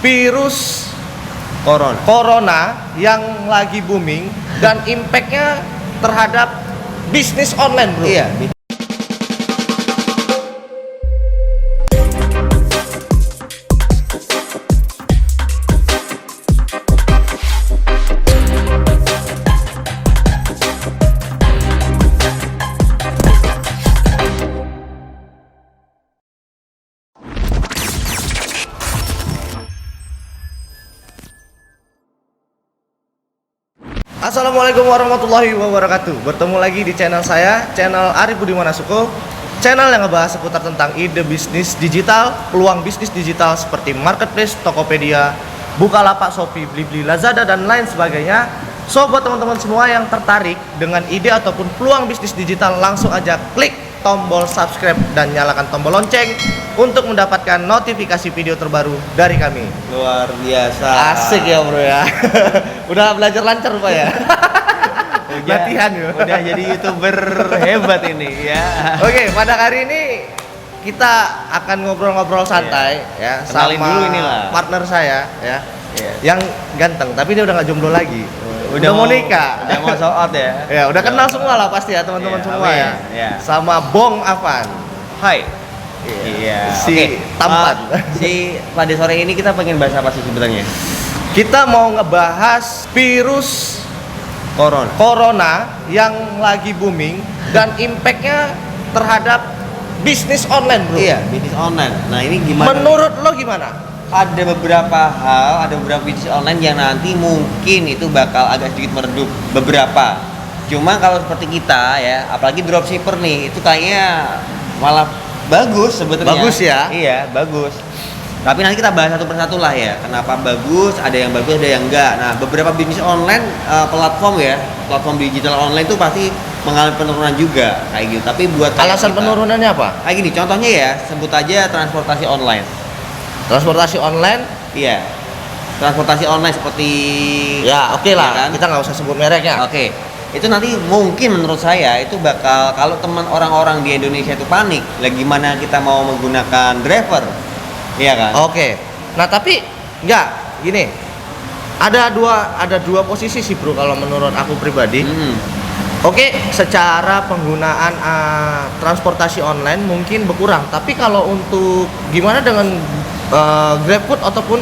virus corona yang lagi booming dan impact-nya terhadap bisnis online, bro. Iya. Assalamualaikum warahmatullahi wabarakatuh. Bertemu lagi di channel saya, channel Arif Budi Manasuko. Channel yang ngebahas seputar tentang ide bisnis digital, peluang bisnis digital seperti marketplace, Tokopedia, Bukalapak, Shopee, Blibli, Lazada, dan lain sebagainya. So, buat teman-teman semua yang tertarik dengan ide ataupun peluang bisnis digital, langsung aja klik tombol subscribe dan nyalakan tombol lonceng untuk mendapatkan notifikasi video terbaru dari kami. Luar biasa. Asik ya, bro ya. Udah belajar lancar Pak ya. Latihan ya. Udah jadi YouTuber hebat ini ya. Oke, pada hari ini kita akan ngobrol-ngobrol santai ya Kenalin sama dulu inilah partner saya ya. Iya. Yang ganteng, tapi dia udah nggak jomblo lagi. Udah mau nikah. Udah mau show out ya. Ya, udah kenal semua lah pasti ya teman-teman Iya, semua amin. ya. Iya. Sama Bong Avan. Hai. Iya. Si Oke. Tampan. Pada sore ini kita pengen bahas apa sih sebenarnya? Kita mau ngebahas virus corona yang lagi booming dan impact-nya terhadap bisnis online, bro. Iya, bisnis online. Nah, ini gimana? Menurut lo gimana? Ada beberapa hal, ada beberapa bisnis online yang nanti mungkin itu bakal agak sedikit meredup beberapa. Cuma kalau seperti kita ya, apalagi dropshipper nih, itu kayaknya malah bagus sebetulnya. Bagus ya? Iya, bagus. Tapi nanti kita bahas satu persatu lah ya. Kenapa bagus, ada yang bagus, ada yang enggak. Nah, beberapa bisnis online platform ya, platform digital online itu pasti mengalami penurunan juga kayak gitu. Tapi buat Alasan penurunannya apa? kayak gini, contohnya ya, sebut aja transportasi online. Transportasi online? Iya, transportasi online seperti Ya, oke lah. Iya kan? Kita nggak usah sebut mereknya. Oke, itu nanti mungkin menurut saya itu bakal kalau teman orang-orang di Indonesia itu panik, lah gimana kita mau menggunakan driver, iya kan? Oke. Nah, tapi nggak gini. Ada dua posisi sih, bro, kalau menurut aku pribadi. Oke, secara penggunaan transportasi online mungkin berkurang. Tapi kalau untuk gimana dengan GrabFood ataupun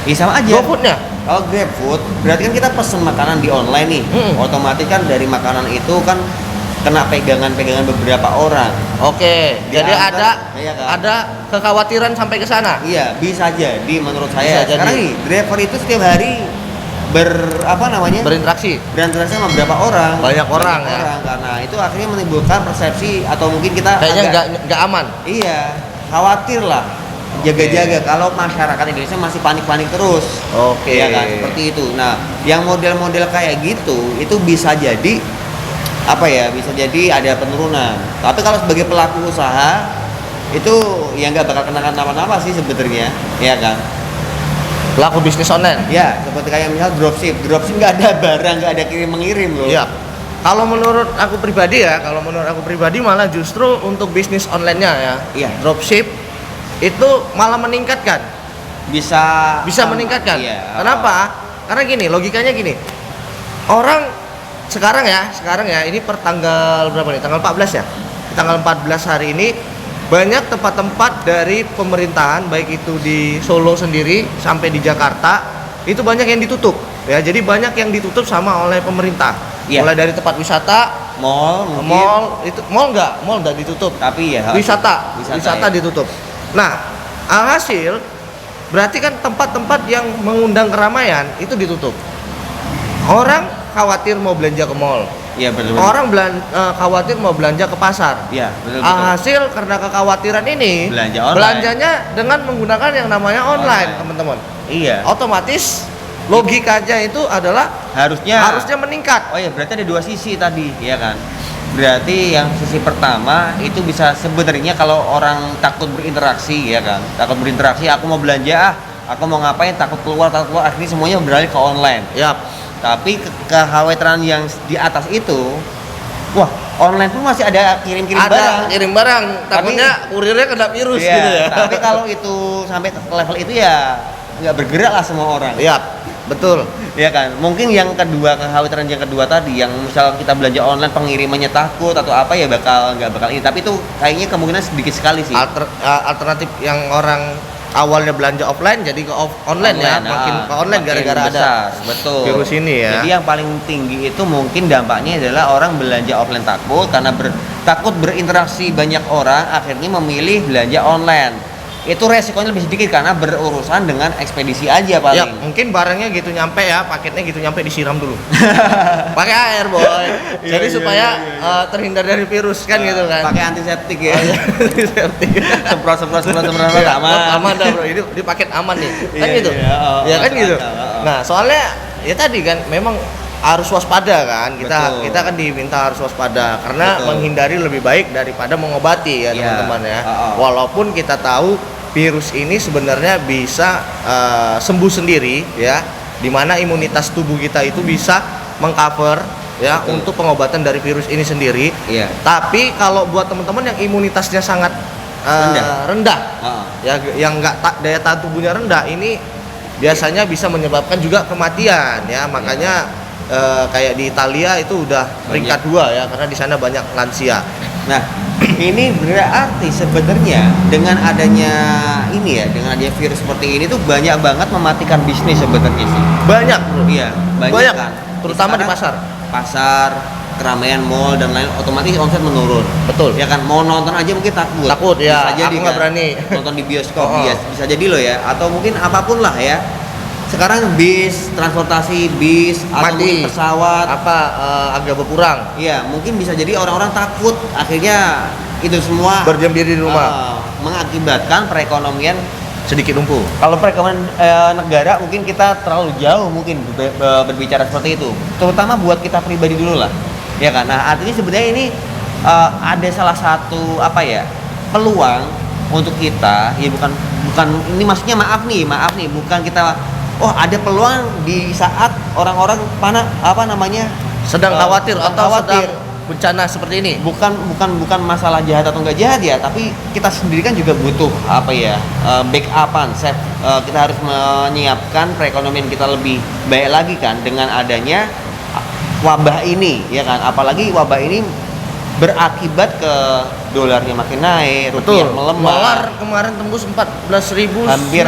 Ya sama aja. GoFood-nya? Kalau GrabFood, berarti kan kita pesen makanan di online nih. Otomatis kan dari makanan itu kan kena pegangan-pegangan beberapa orang. Oke, jadi Diantar, iya kan? ada kekhawatiran sampai ke sana. Iya, bisa jadi menurut Bisa saya. jadi. Sekarang nih, driver itu setiap hari Berinteraksi. berinteraksi sama berapa orang? Banyak orang ya. Karena itu akhirnya menimbulkan persepsi atau mungkin kita Kayaknya nggak aman. Iya, khawatir lah. Jaga-jaga kalau masyarakat Indonesia masih panik-panik terus. Oke. Iya kan, seperti itu. Nah, yang model-model kayak gitu itu bisa jadi apa ya? Bisa jadi ada penurunan. Tapi kalau sebagai pelaku usaha itu ya nggak bakal kena apa-apa sih sebetulnya, ya kan? Pelaku bisnis online. Ya, seperti kayak misal dropship nggak ada barang, nggak ada kirim mengirim loh. Iya. Kalau menurut aku pribadi malah justru untuk bisnis online-nya ya. Iya. Dropship itu malah meningkatkan. Bisa Meningkatkan. Iya. Kenapa? Karena gini, logikanya gini. Orang sekarang ya, ini per tanggal berapa nih? Tanggal 14 ya. Tanggal 14 hari ini banyak tempat-tempat dari pemerintahan, baik itu di Solo sendiri sampai di Jakarta, itu banyak yang ditutup ya. Jadi banyak yang ditutup sama oleh pemerintah. Iya. Mulai dari tempat wisata, mall mungkin. mall nggak ditutup. Tapi ya Wisata ya. ditutup. Nah, alhasil berarti kan tempat-tempat yang mengundang keramaian itu ditutup. Orang khawatir mau belanja ke mall. Iya, betul. Orang khawatir mau belanja ke pasar. Iya, betul. Alhasil karena kekhawatiran ini, Belanja online. belanjanya dengan menggunakan yang namanya online, teman-teman. Iya. Otomatis logikanya itu adalah harusnya meningkat. Oh ya, berarti ada dua sisi tadi, ya kan? Berarti yang sisi pertama itu bisa sebenarnya kalau orang takut berinteraksi, ya kan? Takut berinteraksi, aku mau belanja, aku mau ngapain, takut keluar, akhirnya semuanya beralih ke online. Yap. Tapi kekhawatiran yang di atas itu, wah, online pun masih ada kirim-kirim barang. Kirim barang, takutnya kurirnya kena virus Iya, gitu ya. Tapi kalau itu sampai ke level itu ya nggak bergerak lah semua orang. Iya, betul. Ya kan, mungkin yang kedua, kekhawatiran yang kedua tadi, yang misal kita belanja online pengirimannya takut atau apa ya nggak bakal ini, tapi itu kayaknya kemungkinan sedikit sekali sih. Alternatif yang orang awalnya belanja offline jadi ke online ya, makin ke online makin gara-gara ada besar, betul, virus ini ya. Jadi yang paling tinggi itu mungkin dampaknya adalah orang belanja offline takut karena takut berinteraksi banyak orang, akhirnya memilih belanja online. Itu resikonya lebih sedikit karena berurusan dengan ekspedisi aja paling. Ya, mungkin barangnya gitu nyampe ya, paketnya gitu nyampe disiram dulu. Pakai air, boy. Jadi supaya terhindar dari virus kan gitu kan. Pakai antiseptik ya. Antiseptik. semprot Ya, aman. aman dah, bro. Ini paket aman nih. Kan Iya, gitu. iya, Ya kan gitu. akal. Nah, soalnya ya tadi kan memang harus waspada kan. Betul. Kita kan diminta harus waspada karena Betul. menghindari lebih baik daripada mengobati ya, Iya. teman-teman ya. Walaupun Kita tahu virus ini sebenarnya bisa sembuh sendiri ya, dimana imunitas tubuh kita itu bisa mengcover ya. Betul. Untuk pengobatan dari virus ini sendiri. Iya. Tapi kalau buat teman-teman yang imunitasnya sangat rendah ya, yang daya tahan tubuhnya rendah, ini biasanya bisa menyebabkan juga kematian ya. Makanya kayak di Italia itu udah peringkat 2 ya, karena di sana banyak lansia. Nah, ini berarti sebenarnya dengan adanya ini ya, dengan adanya virus seperti ini tuh banyak banget mematikan bisnis sebenarnya sih. Banyak, bro. Iya, banyak kan. Terutama di Sekarang pasar. Pasar, keramaian mall dan lain, otomatis omset menurun. Betul. Ya kan, mau nonton aja mungkin takut. Takut, ya. Bisa jadi Aku nggak kan, berani. nonton di bioskop, Oh. bisa jadi loh ya. Atau mungkin apapun lah ya. Sekarang bis, transportasi bis, atau Mati. mungkin pesawat, Agak berkurang. iya mungkin bisa jadi orang-orang takut, akhirnya itu semua Berdiam diri di rumah. mengakibatkan perekonomian. Sedikit lumpuh. Kalau perekonomian negara mungkin kita terlalu jauh mungkin berbicara seperti itu, terutama buat kita pribadi dulu lah, ya kan. Nah, artinya sebenarnya ini ada salah satu peluang untuk kita, ya bukan ini maksudnya maaf nih bukan kita ada peluang di saat orang-orang Sedang khawatir sedang atau khawatir. sedang bencana seperti ini. Bukan masalah jahat atau enggak jahat ya, tapi kita sendiri kan juga butuh backupan, kita harus menyiapkan perekonomian kita lebih baik lagi kan dengan adanya wabah ini, ya kan. Apalagi wabah ini berakibat ke dolarnya makin naik, rupiah melemah. Dolar kemarin tembus 14.900. Hampir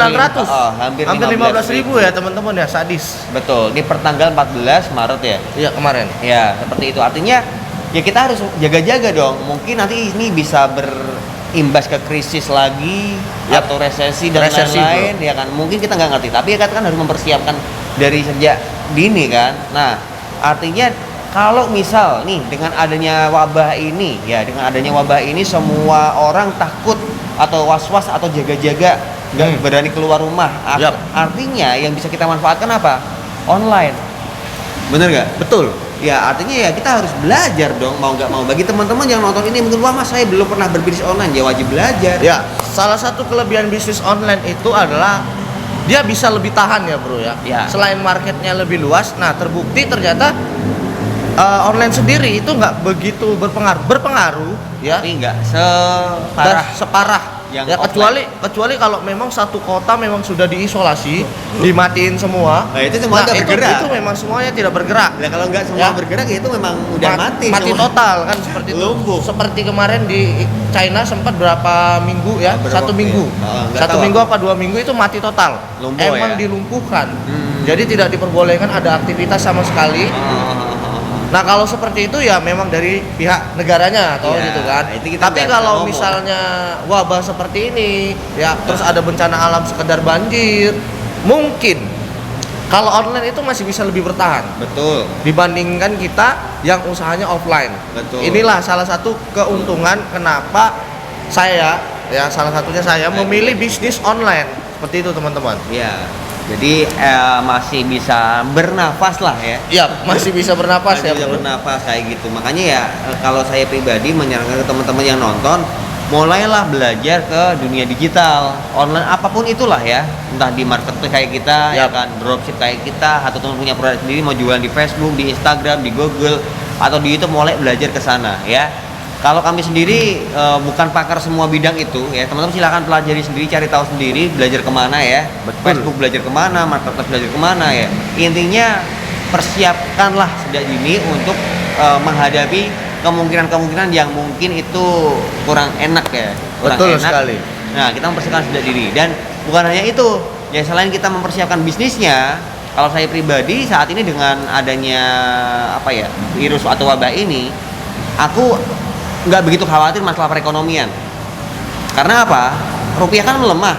Hampir 15.000 ya, teman-teman ya, sadis. Betul, ini pertanggal 14 Maret ya. Iya, kemarin. Ya, seperti itu. Artinya ya kita harus jaga-jaga dong. Mungkin nanti ini bisa berimbas ke krisis lagi atau resesi dan lain-lain, ya kan. Mungkin kita nggak ngerti, tapi ya kan harus mempersiapkan dari sejak dini kan. Nah, artinya kalau misal nih dengan adanya wabah ini semua orang takut atau was-was atau jaga-jaga, nggak berani keluar rumah. Artinya yang bisa kita manfaatkan apa? Online. Bener nggak? Betul. Ya, artinya ya kita harus belajar dong, mau nggak mau. Bagi teman-teman yang nonton ini mungkin, wah mas saya belum pernah berbisnis online, ya wajib belajar. Ya, salah satu kelebihan bisnis online itu adalah dia bisa lebih tahan ya, bro ya. Selain marketnya lebih luas, nah terbukti ternyata online sendiri itu nggak begitu berpengaruh ya, tapi nggak separah yang ya, kecuali kalau memang satu kota memang sudah diisolasi, dimatiin semua. Nah, itu semua nggak bergerak. Itu memang semuanya tidak bergerak. Nah, kalau nggak semua bergerak ya itu memang udah mati total kan, seperti itu. Lumpuh. Seperti kemarin di China sempat berapa minggu ya? Satu minggu. Satu minggu apa 2 minggu itu mati total. Lumpuh, emang ya? Dilumpuhkan. Jadi tidak diperbolehkan ada aktivitas sama sekali. Nah, kalau seperti itu ya memang dari pihak negaranya atau gitu kan. Tapi kalau misalnya wabah seperti ini ya, terus ada bencana alam sekedar banjir, mungkin kalau online itu masih bisa lebih bertahan. Betul. Dibandingkan kita yang usahanya offline. Betul. Inilah salah satu keuntungan kenapa salah satunya saya memilih bisnis online. Seperti itu, teman-teman. Iya. Jadi masih bisa bernafas lah ya. Iya, masih bisa bernapas ya. Bisa bernafas kayak gitu. Makanya ya kalau saya pribadi menyarankan ke teman-teman yang nonton, mulailah belajar ke dunia digital, online apapun itulah ya. Entah di marketplace kayak kita, ya kan, dropship kayak kita, atau teman punya produk sendiri mau jualan di Facebook, di Instagram, di Google, atau di YouTube, mulai belajar ke sana ya. Kalau kami sendiri bukan pakar semua bidang itu ya, teman-teman silakan pelajari sendiri, cari tahu sendiri, belajar kemana ya. Betul. Facebook belajar kemana, marketplace belajar kemana ya. Intinya persiapkanlah sejak dini untuk menghadapi kemungkinan-kemungkinan yang mungkin itu kurang enak ya. Kurang Betul enak. sekali. Nah, kita mempersiapkan sejak dini, dan bukan hanya itu ya, selain kita mempersiapkan bisnisnya, kalau saya pribadi saat ini dengan adanya apa ya, virus atau wabah ini, aku nggak begitu khawatir masalah perekonomian. Karena apa? Rupiah kan melemah,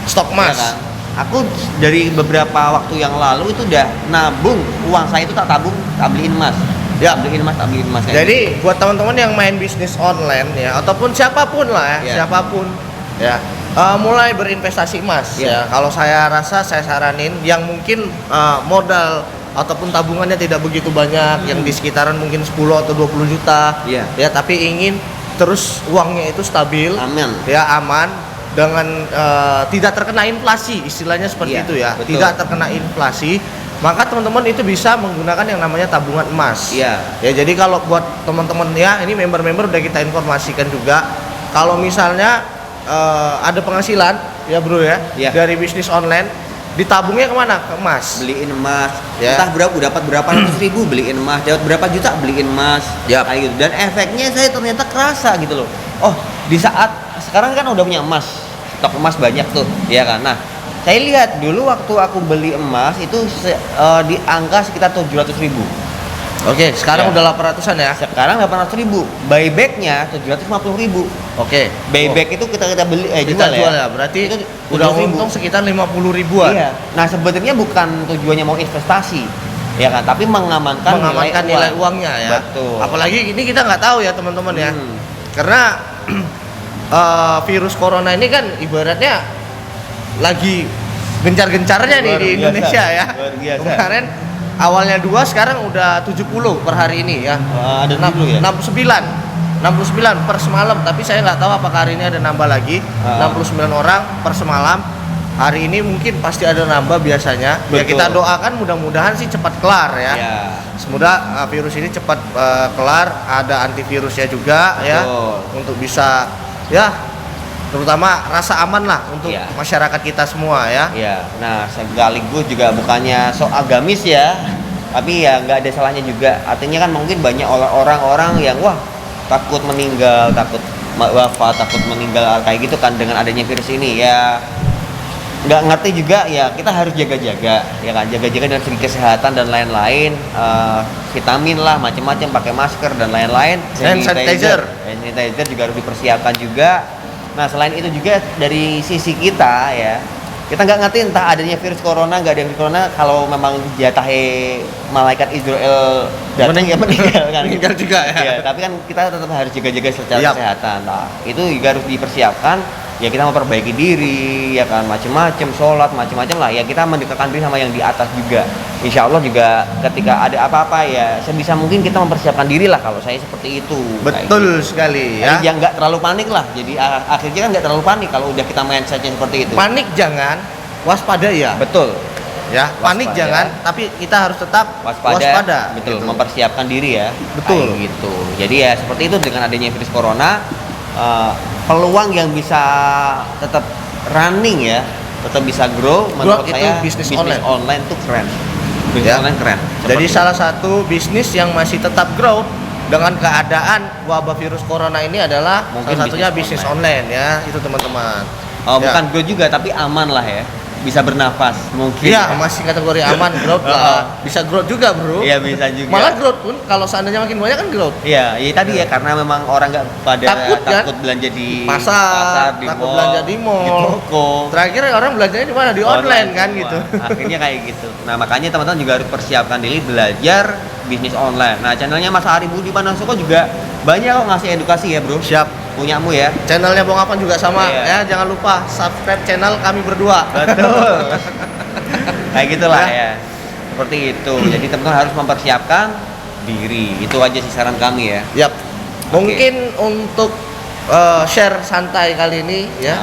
Stok ya emas. kan? Aku dari beberapa waktu yang lalu itu udah nabung uang saya itu, tak tabung, tak beliin emas. Ya. Tak beliin emas, tak beliin emas. kayak Jadi buat teman-teman yang main bisnis online ya, ataupun siapapun lah ya, Ya. siapapun ya, mulai berinvestasi emas Ya. ya. Kalau saya rasa, saya saranin yang mungkin modal ataupun tabungannya tidak begitu banyak, yang di sekitaran mungkin 10 atau 20 juta Iya. ya, tapi ingin terus uangnya itu stabil, Aman. ya, aman, dengan tidak terkena inflasi, istilahnya seperti Iya, itu ya, betul. tidak terkena inflasi, maka teman-teman itu bisa menggunakan yang namanya tabungan emas. Iya. Ya, jadi kalau buat teman-teman ya, ini member-member udah kita informasikan juga, kalau misalnya ada penghasilan ya bro ya, Iya. dari bisnis online, ditabungnya kemana? Ke emas. Beliin emas, Ya. entah berapa, dapat berapa ratus ribu beliin emas, dapat berapa juta beliin emas, Yap. kayak gitu. Dan efeknya saya ternyata kerasa gitu loh. Oh, di saat sekarang kan udah punya emas, stok emas banyak tuh, ya kan. Nah, saya lihat dulu waktu aku beli emas itu di angka sekitar 700 ribu. Oke, sekarang Ya. udah 800-an ya. Sekarang 800 ribu, buybacknya 750 ribu. Oke. Buyback itu kita beli, Kita jual, jual ya. ya. Berarti Itu udah 700.000. untung sekitar 50 ribuan. Iya. Nah, sebenarnya bukan tujuannya mau investasi, ya kan, tapi mengamankan Nilai uangnya ya. Betul. Apalagi ini kita nggak tahu ya teman-teman ya. Hmm. Karena virus corona ini kan ibaratnya lagi gencar-gencarnya nih Luar di biasa, Indonesia ya. luar biasa. Kemarin awalnya 2, sekarang udah 70 per hari ini ya. Ada dulu ya. 69 per semalam, tapi saya nggak tahu apakah hari ini ada nambah lagi. 69 orang per semalam. Hari ini mungkin pasti ada nambah biasanya. Ya, Betul. kita doakan mudah-mudahan sih cepat kelar ya. Ya. Semoga virus ini cepat kelar, ada antivirusnya juga ya, Betul. untuk bisa ya, terutama rasa aman lah untuk Iya. masyarakat kita semua ya. Ya. Nah, sekaligus juga bukannya sok agamis ya, tapi ya nggak ada salahnya juga. Artinya kan mungkin banyak orang-orang yang wah takut meninggal, takut wafat, takut meninggal kayak gitu kan dengan adanya virus ini ya. Nggak ngerti juga ya, kita harus jaga-jaga ya kan, jaga-jaga dari segi kesehatan dan lain-lain, vitamin lah macam-macam, pakai masker dan lain-lain, Hand sanitizer juga harus dipersiapkan juga. Nah, selain itu juga dari sisi kita ya, kita nggak ngerti entah adanya virus corona, nggak ada virus corona, kalau memang jatahe malaikat Israel datang ya meninggal kan. Meninggal juga ya. Ya, tapi kan kita tetap harus jaga-jaga secara Yap. kesehatan. Nah, itu juga harus dipersiapkan. Ya, kita memperbaiki diri, ya kan, macam-macam, sholat, macam-macam lah. Ya, kita mendekatkan diri sama yang di atas juga. Insya Allah juga ketika ada apa-apa ya, sebisa mungkin kita mempersiapkan diri lah. Kalau saya seperti itu. Betul sekali ya. Yang nggak terlalu panik lah. Jadi akhirnya kan nggak terlalu panik kalau udah kita mindsetnya seperti itu. Panik jangan, waspada ya. Betul. Ya, panik Waspada. jangan, tapi kita harus tetap Waspada. Betul. gitu. Mempersiapkan diri ya. Betul. Kayak gitu. Jadi ya seperti itu, dengan adanya virus corona, peluang yang bisa tetap running ya, tetap bisa grow. Menurut itu saya bisnis online tuh keren. Bisnis Ya. online keren. Jadi Seperti salah satu bisnis yang masih tetap growth dengan keadaan wabah virus corona ini adalah Mungkin salah satunya bisnis bisnis online ya, itu teman-teman. Oh, Ya. bukan grow juga, tapi aman lah ya. Bisa bernafas mungkin. Iya, masih kategori aman, growth lah. Bisa growth juga, Bro. Iya, bisa juga. Malah growth pun kalau seandainya makin banyak kan growth. Iya, ya tadi ya, karena memang orang nggak pada Takut, kan? belanja di Pasar, di takut mall, belanja di mall. di toko. Terakhir orang belanjanya di mana? Di online kan semua. gitu. Akhirnya kayak gitu. Nah, makanya teman-teman juga harus persiapkan diri belajar bisnis online. Nah, channelnya Mas Ari Budi Manasuko juga banyak kok ngasih edukasi ya, Bro. Siap. Punyamu ya. Channelnya Bong Apan juga sama Iya. ya, jangan lupa subscribe channel kami berdua. Betul. Kayak gitulah Ya. ya. Seperti itu. Jadi teman-teman harus mempersiapkan diri. Itu aja sih saran kami ya. Yap. Mungkin untuk share santai kali ini ya,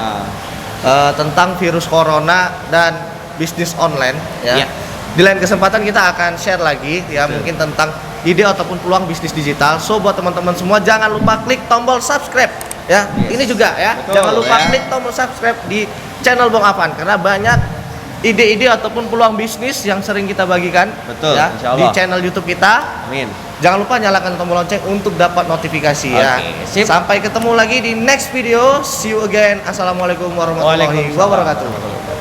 Nah, tentang virus corona dan bisnis online ya. Iya. Di lain kesempatan kita akan share lagi ya, Betul. mungkin tentang ide ataupun peluang bisnis digital. So buat teman-teman semua jangan lupa klik tombol subscribe ya. Yes. Ini juga ya. Betul, Jangan lupa ya. klik tombol subscribe di channel Bang Afan karena banyak ide-ide ataupun peluang bisnis yang sering kita bagikan Betul, ya insya di Allah. channel YouTube kita. Amin. Jangan lupa nyalakan tombol lonceng untuk dapat notifikasi ya. Oke, sip. Sampai ketemu lagi di next video. See you again. Assalamualaikum warahmatullahi Waalaikumsalam. wabarakatuh.